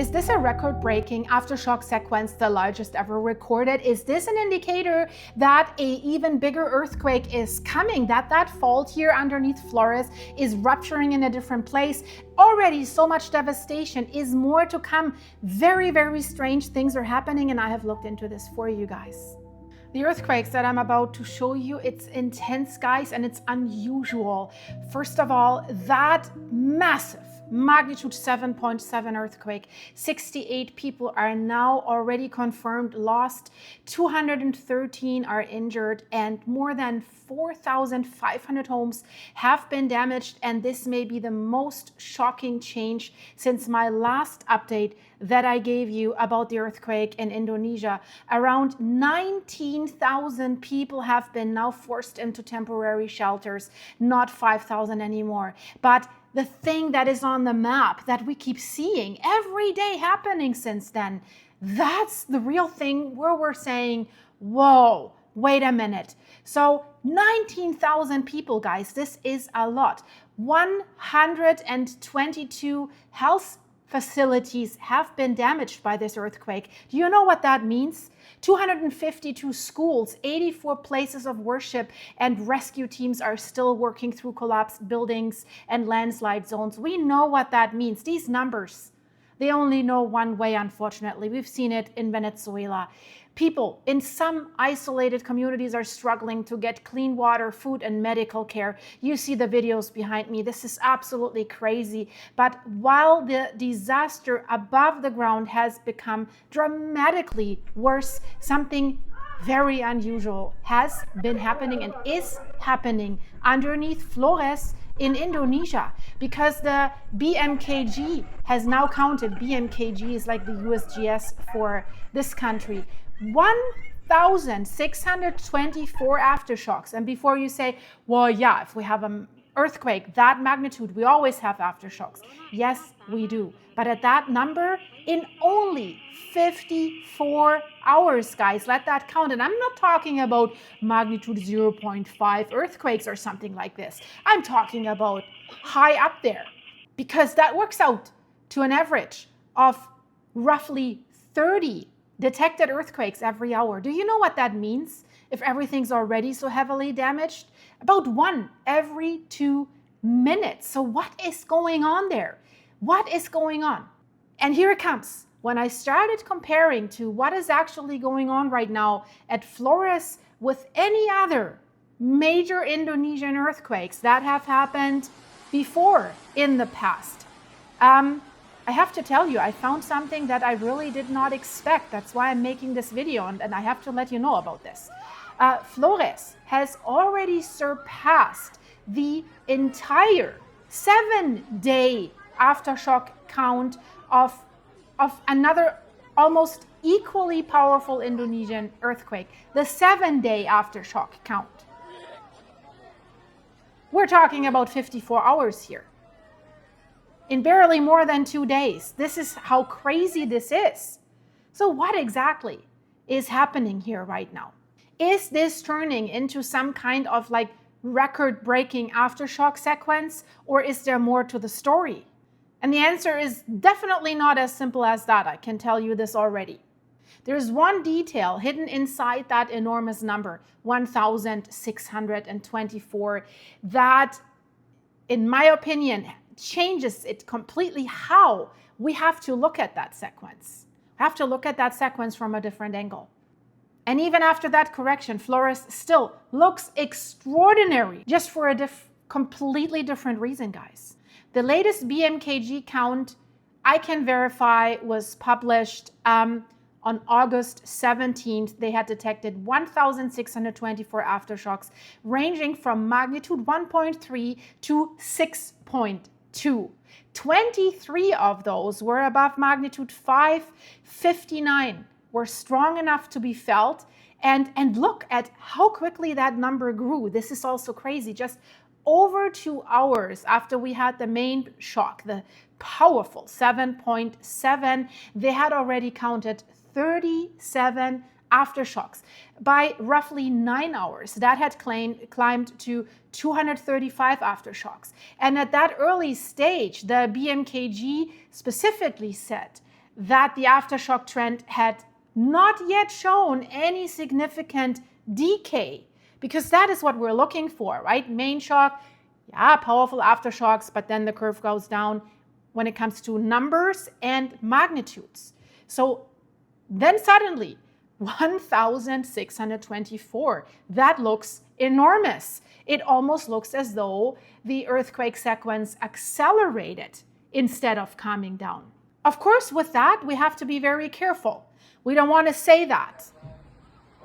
Is this a record-breaking aftershock sequence, the largest ever recorded? Is this an indicator that an even bigger earthquake is coming, that fault here underneath Flores is rupturing in a different place? Already so much devastation. Is more to come? Very, very strange things are happening, and I have looked into this for you guys. The earthquakes that I'm about to show you, it's intense, guys, and it's unusual. First of all, that massive magnitude 7.7 earthquake. 68 people are now already confirmed lost, 213 are injured, and more than 4,500 homes have been damaged. And this may be the most shocking change since my last update that I gave you about the earthquake in Indonesia. Around 19,000 people have been now forced into temporary shelters, not 5,000 anymore. But the thing that is on the map that we keep seeing every day happening since then, that's the real thing where we're saying, whoa, wait a minute. So 19,000 people, guys, this is a lot. 122 health facilities have been damaged by this earthquake. Do you know what that means? 252 schools, 84 places of worship, and rescue teams are still working through collapsed buildings and landslide zones. We know what that means. These numbers, they only know one way, unfortunately. We've seen it in Venezuela. People in some isolated communities are struggling to get clean water, food, and medical care. You see the videos behind me. This is absolutely crazy. But while the disaster above the ground has become dramatically worse, something very unusual has been happening and is happening underneath Flores in Indonesia, because the BMKG has now counted. BMKG is like the USGS for this country. 1,624 aftershocks. And before you say, well, yeah, if we have an earthquake that magnitude, we always have aftershocks. Yes, we do. But at that number, in only 54 hours, guys, let that count. And I'm not talking about magnitude 0.5 earthquakes or something like this. I'm talking about high up there, because that works out to an average of roughly 30 detected earthquakes every hour. Do you know what that means if everything's already so heavily damaged? About one every 2 minutes. So what is going on there? What is going on? And here it comes. When I started comparing to what is actually going on right now at Flores with any other major Indonesian earthquakes that have happened before in the past, I have to tell you, I found something that I really did not expect. That's why I'm making this video, and I have to let you know about this. Flores has already surpassed the entire 7-day aftershock count of another almost equally powerful Indonesian earthquake, the 7-day aftershock count. We're talking about 54 hours here. In barely more than 2 days. This is how crazy this is. So what exactly is happening here right now? Is this turning into some kind of like record-breaking aftershock sequence, or is there more to the story? And the answer is definitely not as simple as that. I can tell you this already. There's one detail hidden inside that enormous number, 1,624, that, in my opinion, changes it completely how we have to look at that sequence. We have to look at that sequence from a different angle. And even after that correction, Flores still looks extraordinary, just for a completely different reason, guys. The latest BMKG count I can verify was published on August 17th. They had detected 1,624 aftershocks, ranging from magnitude 1.3 to 6.2. 23 of those were above magnitude 5. 59 were strong enough to be felt. And look at how quickly that number grew. This is also crazy. Just over 2 hours after we had the main shock, the powerful 7.7, they had already counted 37 aftershocks. By roughly 9 hours, that had climbed to 235 aftershocks. And at that early stage, the BMKG specifically said that the aftershock trend had not yet shown any significant decay, because that is what we're looking for, right? Main shock, yeah, powerful aftershocks, but then the curve goes down when it comes to numbers and magnitudes. So then suddenly 1,624, that looks enormous. It almost looks as though the earthquake sequence accelerated instead of calming down. Of course, with that, we have to be very careful. We don't want to say that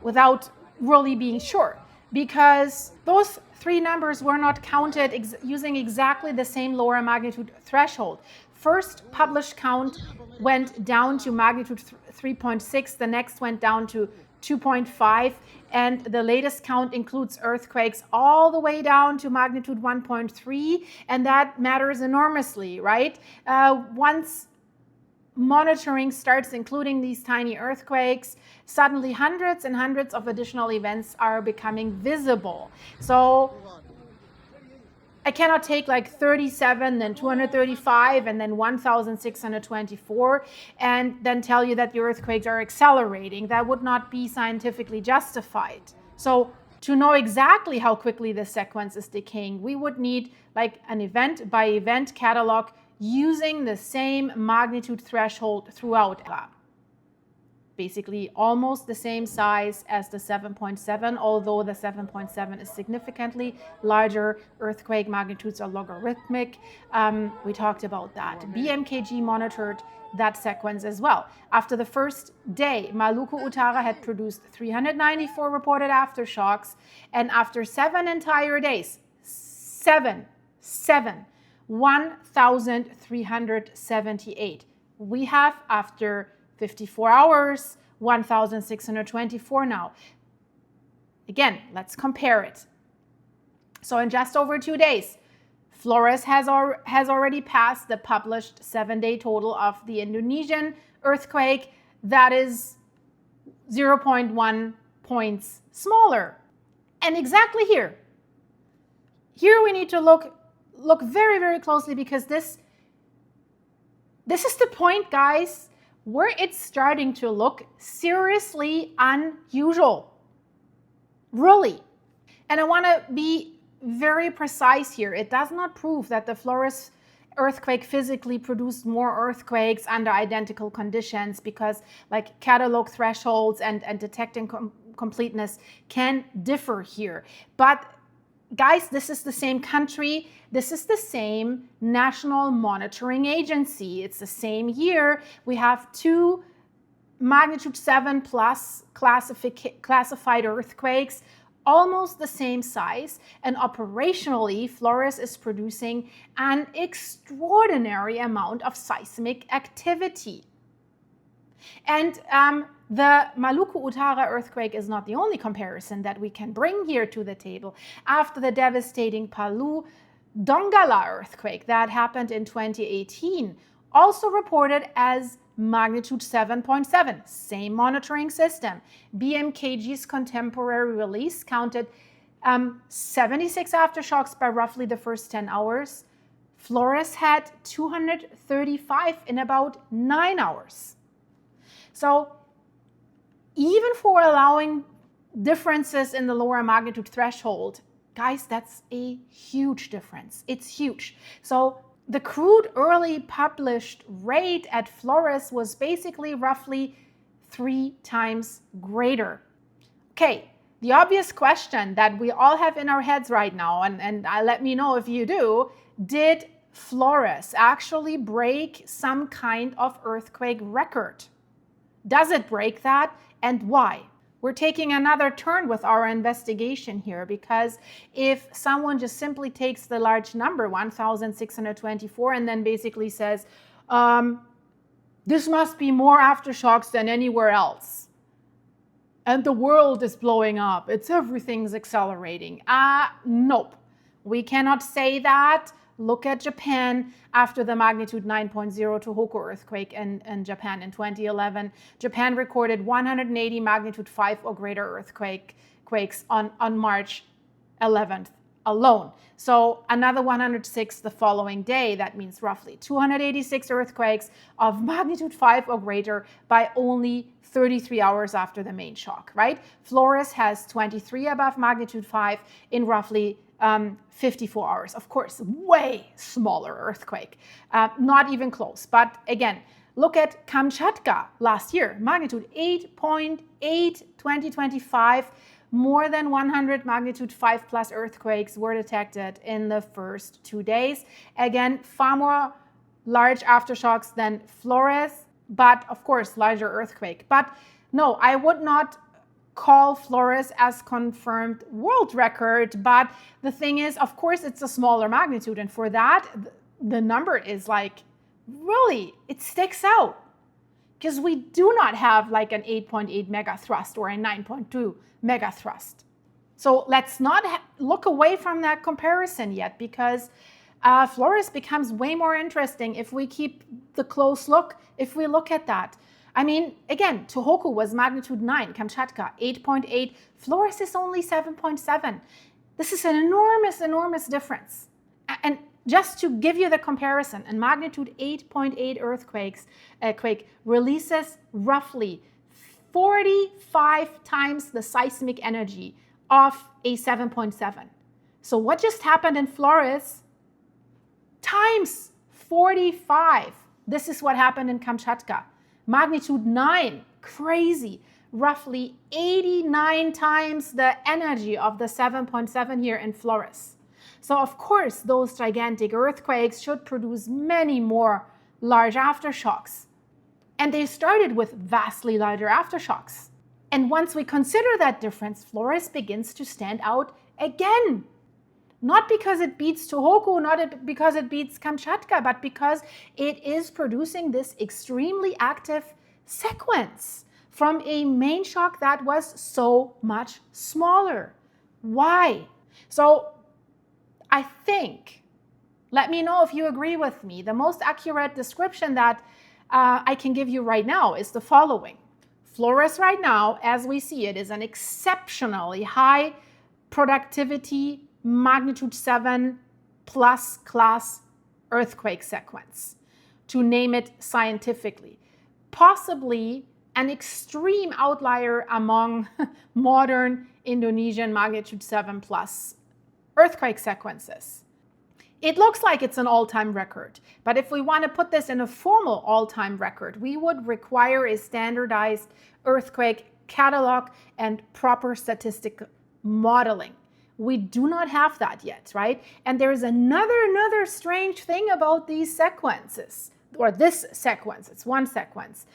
without really being sure, because those three numbers were not counted using exactly the same lower magnitude threshold. First published count went down to magnitude 3.6, the next went down to 2.5, and the latest count includes earthquakes all the way down to magnitude 1.3, and that matters enormously, right? Once monitoring starts including these tiny earthquakes, suddenly hundreds and hundreds of additional events are becoming visible. So I cannot take like 37, then 235, and then 1,624, and then tell you that the earthquakes are accelerating. That would not be scientifically justified. So to know exactly how quickly the sequence is decaying, we would need like an event by event catalog using the same magnitude threshold throughout. Basically almost the same size as the 7.7, although the 7.7 is significantly larger. Earthquake magnitudes are logarithmic. We talked about that. BMKG monitored that sequence as well. After the first day, Maluku Utara had produced 394 reported aftershocks, and after 7 entire days, 1,378. We have, after 54 hours, 1,624 now. Again, let's compare it. So in just over 2 days, Flores has already passed the published 7-day total of the Indonesian earthquake. That is 0.1 points smaller. And exactly here we need to look very, very closely, because this is the point, guys, where it's starting to look seriously unusual. Really. And I want to be very precise here. It does not prove that the Flores earthquake physically produced more earthquakes under identical conditions, because like catalog thresholds and detecting completeness can differ here. But guys, this is the same country. This is the same national monitoring agency. It's the same year. We have 2 magnitude 7 plus classified earthquakes, almost the same size. And operationally, Flores is producing an extraordinary amount of seismic activity. And the Maluku Utara earthquake is not the only comparison that we can bring here to the table. After the devastating Palu Donggala earthquake that happened in 2018, also reported as magnitude 7.7, same monitoring system. BMKG's contemporary release counted 76 aftershocks by roughly the first 10 hours. Flores had 235 in about 9 hours. So even for allowing differences in the lower magnitude threshold, guys, that's a huge difference. It's huge. So the crude early published rate at Flores was basically roughly 3 times greater. Okay, the obvious question that we all have in our heads right now, and let me know if you do, did Flores actually break some kind of earthquake record? Does it break that, and why? We're taking another turn with our investigation here, because if someone just simply takes the large number, 1,624, and then basically says, this must be more aftershocks than anywhere else, and the world is blowing up, everything's accelerating. Nope, we cannot say that. Look at Japan after the magnitude 9.0 Tohoku earthquake in Japan in 2011. Japan recorded 180 magnitude 5 or greater earthquakes on March 11th alone. So another 106 the following day. That means roughly 286 earthquakes of magnitude 5 or greater by only 33 hours after the main shock, right? Flores has 23 above magnitude 5 in roughly 54 hours. Of course, way smaller earthquake, not even close. But again, look at Kamchatka last year, magnitude 8.8, 2025. More than 100 magnitude 5 plus earthquakes were detected in the first 2 days. Again, far more large aftershocks than Flores, but of course, larger earthquake. But no, I would not call Flores as confirmed world record. But the thing is, of course, it's a smaller magnitude. And for that, the number is like, really, it sticks out. Because we do not have like an 8.8 megathrust or a 9.2 megathrust. So let's not look away from that comparison yet, because Flores becomes way more interesting if we keep the close look, if we look at that. I mean, again, Tohoku was magnitude 9, Kamchatka 8.8, Flores is only 7.7. This is an enormous, enormous difference. And just to give you the comparison, a magnitude 8.8 quake releases roughly 45 times the seismic energy of a 7.7. So what just happened in Flores times 45. This is what happened in Kamchatka. Magnitude 9, crazy, roughly 89 times the energy of the 7.7 here in Flores. So of course, those gigantic earthquakes should produce many more large aftershocks. And they started with vastly larger aftershocks. And once we consider that difference, Flores begins to stand out again. Not because it beats Tohoku, not because it beats Kamchatka, but because it is producing this extremely active sequence from a main shock that was so much smaller. Why? So I think, let me know if you agree with me, the most accurate description that I can give you right now is the following. Flores right now, as we see it, is an exceptionally high productivity magnitude 7 plus class earthquake sequence, to name it scientifically. Possibly an extreme outlier among modern Indonesian magnitude 7 plus earthquake sequences. It looks like it's an all-time record, but if we want to put this in a formal all-time record, we would require a standardized earthquake catalog and proper statistical modeling. We do not have that yet, right? And there's another strange thing about these sequences, or this sequence, it's one sequence.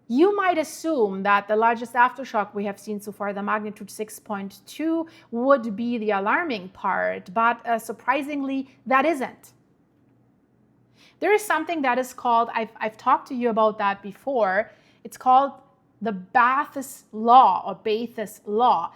You might assume that the largest aftershock we have seen so far, the magnitude 6.2, would be the alarming part, but surprisingly, that isn't. There is something that is called, I've talked to you about that before, it's called the Bath's Law, or Bath's Law.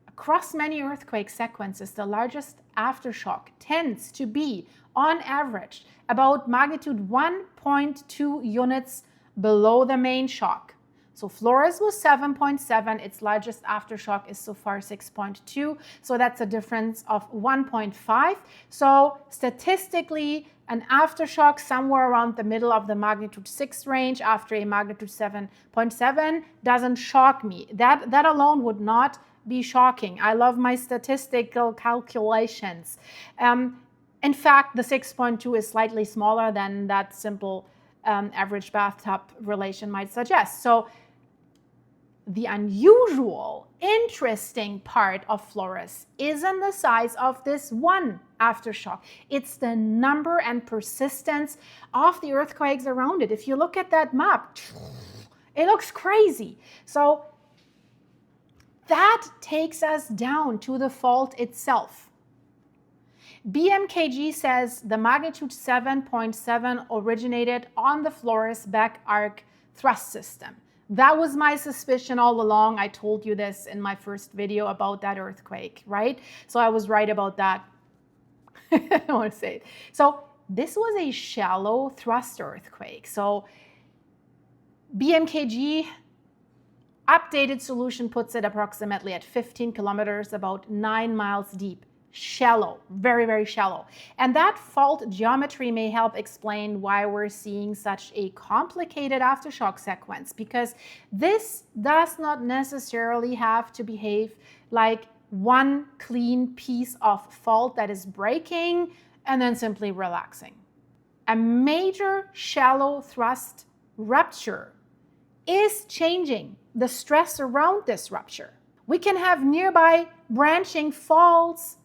Across many earthquake sequences, the largest aftershock tends to be, on average, about magnitude 1.2 units below the main shock. So Flores was 7.7, its largest aftershock is so far 6.2, so that's a difference of 1.5. So statistically, an aftershock somewhere around the middle of the magnitude 6 range after a magnitude 7.7 doesn't shock me. That alone would not be shocking. I love my statistical calculations. In fact, the 6.2 is slightly smaller than that simple average bathtub relation might suggest. So the unusual, interesting part of Flores isn't the size of this one aftershock. It's the number and persistence of the earthquakes around it. If you look at that map, it looks crazy. So that takes us down to the fault itself. BMKG says the magnitude 7.7 originated on the Flores back arc thrust system. That was my suspicion all along. I told you this in my first video about that earthquake, right? So I was right about that. I don't want to say it. So this was a shallow thrust earthquake. So BMKG Updated solution puts it approximately at 15 kilometers, about 9 miles deep. Shallow, very, very shallow. And that fault geometry may help explain why we're seeing such a complicated aftershock sequence, because this does not necessarily have to behave like one clean piece of fault that is breaking and then simply relaxing. A major shallow thrust rupture is changing the stress around this rupture. We can have nearby branching faults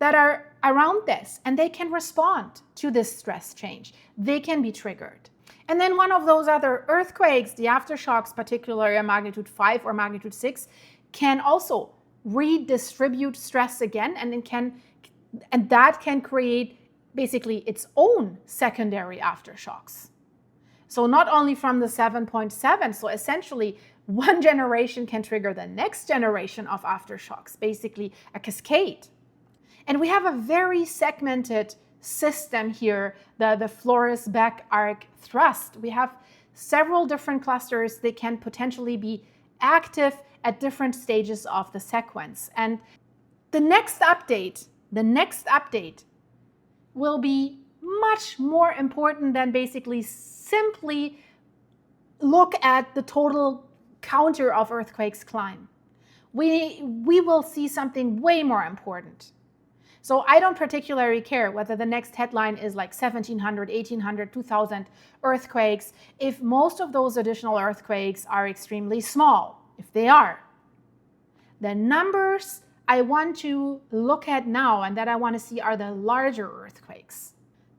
that are around this, and they can respond to this stress change. They can be triggered. And then one of those other earthquakes, the aftershocks, particularly a magnitude 5 or magnitude 6, can also redistribute stress again, and that can create basically its own secondary aftershocks. So not only from the 7.7, so essentially one generation can trigger the next generation of aftershocks, basically a cascade. And we have a very segmented system here, the Flores back arc thrust. We have several different clusters that can potentially be active at different stages of the sequence. And the next update will be much more important than basically simply look at the total counter of earthquakes climb. We will see something way more important. So I don't particularly care whether the next headline is like 1,700, 1,800, 2,000 earthquakes, if most of those additional earthquakes are extremely small. If they are, the numbers I want to look at now and that I want to see are the larger earthquakes.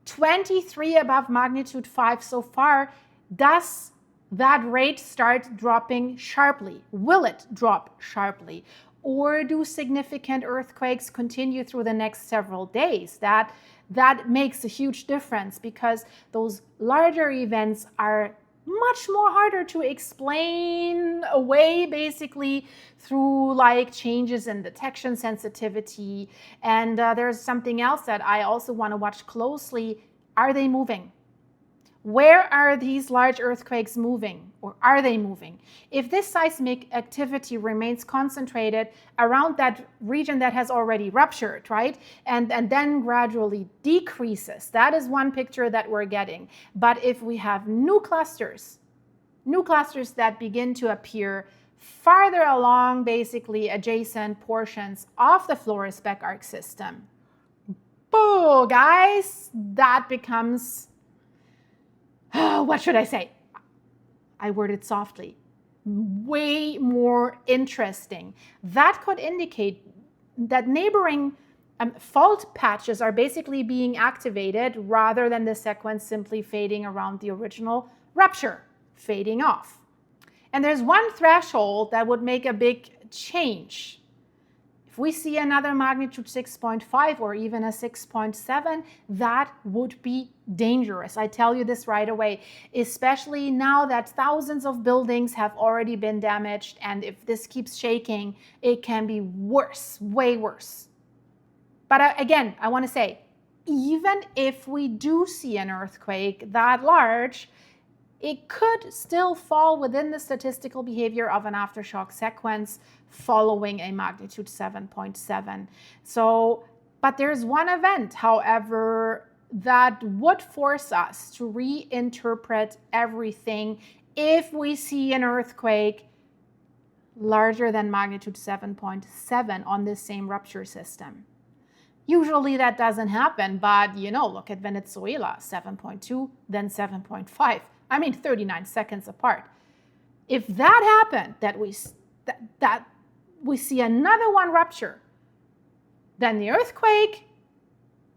23 above magnitude 5 so far. Does that rate start dropping sharply? Will it drop sharply? Or do significant earthquakes continue through the next several days? That makes a huge difference, because those larger events are much more harder to explain away basically through like changes in detection sensitivity. And there's something else that I also want to watch closely. Are they moving? Where are these large earthquakes moving, or are they moving? If this seismic activity remains concentrated around that region that has already ruptured, right, and then gradually decreases, that is one picture that we're getting. But if we have new clusters that begin to appear farther along basically adjacent portions of the Flores back arc system, boo, guys, that becomes, what should I say? I worded softly. Way more interesting. That could indicate that neighboring fault patches are basically being activated rather than the sequence simply fading around the original rupture, fading off. And there's one threshold that would make a big change. If we see another magnitude 6.5 or even a 6.7, that would be dangerous. I tell you this right away, especially now that thousands of buildings have already been damaged. And if this keeps shaking, it can be worse, way worse. But again, I want to say, even if we do see an earthquake that large, it could still fall within the statistical behavior of an aftershock sequence following a magnitude 7.7. So, but there's one event, however, that would force us to reinterpret everything if we see an earthquake larger than magnitude 7.7 on this same rupture system. Usually that doesn't happen, but look at Venezuela, 7.2, then 7.5. I mean, 39 seconds apart. If that happened, that we see another one rupture, then the earthquake,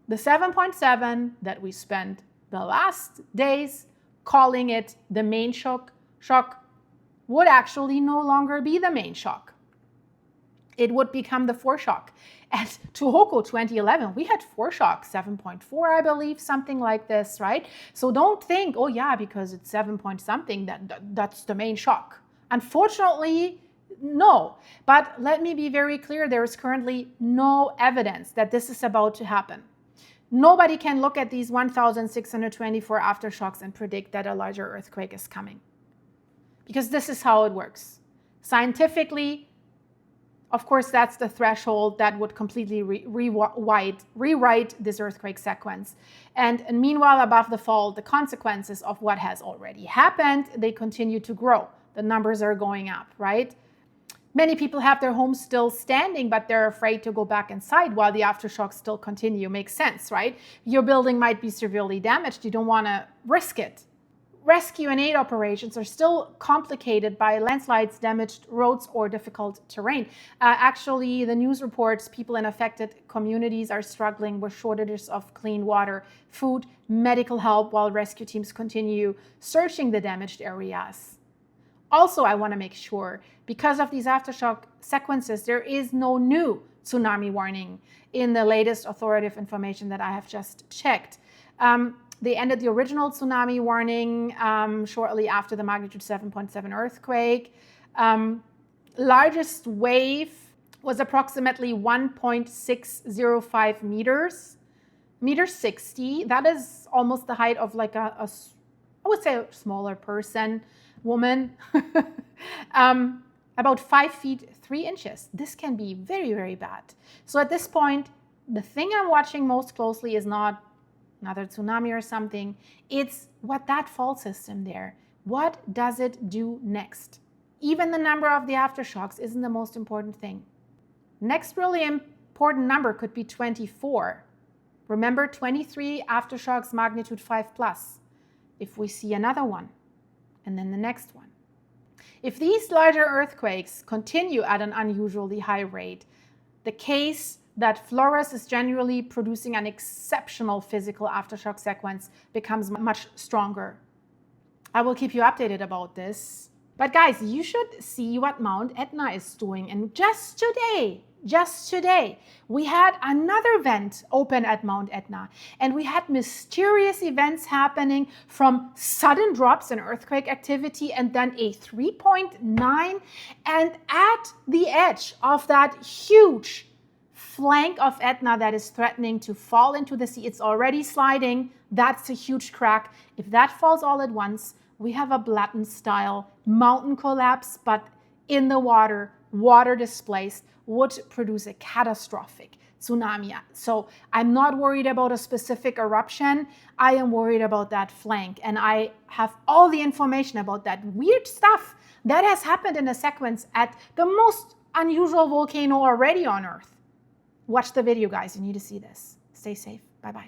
the 7.7 that we spent the last days calling it the main shock, would actually no longer be the main shock. It would become the foreshock. At Tohoku 2011, we had foreshock 7.4, I believe, something like this, right? So don't think, oh yeah, because it's 7 point something, that's the main shock. Unfortunately, no. But let me be very clear, there is currently no evidence that this is about to happen. Nobody can look at these 1,624 aftershocks and predict that a larger earthquake is coming. because this is how it works. Scientifically, of course, that's the threshold that would completely rewrite this earthquake sequence. And meanwhile, above the fault, the consequences of what has already happened, they continue to grow. The numbers are going up, right? Many people have their homes still standing, but they're afraid to go back inside while the aftershocks still continue. Makes sense, right? Your building might be severely damaged. You don't want to risk it. Rescue and aid operations are still complicated by landslides, damaged roads, or difficult terrain. Actually, the news reports people in affected communities are struggling with shortages of clean water, food, medical help, while rescue teams continue searching the damaged areas. Also, I want to make sure, because of these aftershock sequences, there is no new tsunami warning in the latest authoritative information that I have just checked. They ended the original tsunami warning shortly after the magnitude 7.7 earthquake. Largest wave was approximately 1.605 meters, meter 60. That is almost the height of like I would say a smaller person, woman. About 5 feet 3 inches. This can be very, very bad. So at this point, the thing I'm watching most closely is not another tsunami or something. It's what that fault system there. What does it do next? Even the number of the aftershocks isn't the most important thing. Next really important number could be 24. Remember, 23 aftershocks magnitude 5 plus. If we see another one, and then the next one. If these larger earthquakes continue at an unusually high rate, the case that Flores is generally producing an exceptional physical aftershock sequence becomes much stronger. I will keep you updated about this. But guys, you should see what Mount Etna is doing. And just today, we had another vent open at Mount Etna. And we had mysterious events happening, from sudden drops in earthquake activity and then a 3.9. And at the edge of that huge flank of Etna that is threatening to fall into the sea, it's already sliding. That's a huge crack. If that falls all at once, we have a Blatten style mountain collapse, but in the water, water displaced, would produce a catastrophic tsunami. So I'm not worried about a specific eruption. I am worried about that flank. And I have all the information about that weird stuff that has happened in a sequence at the most unusual volcano already on Earth. Watch the video, guys. You need to see this. Stay safe. Bye-bye.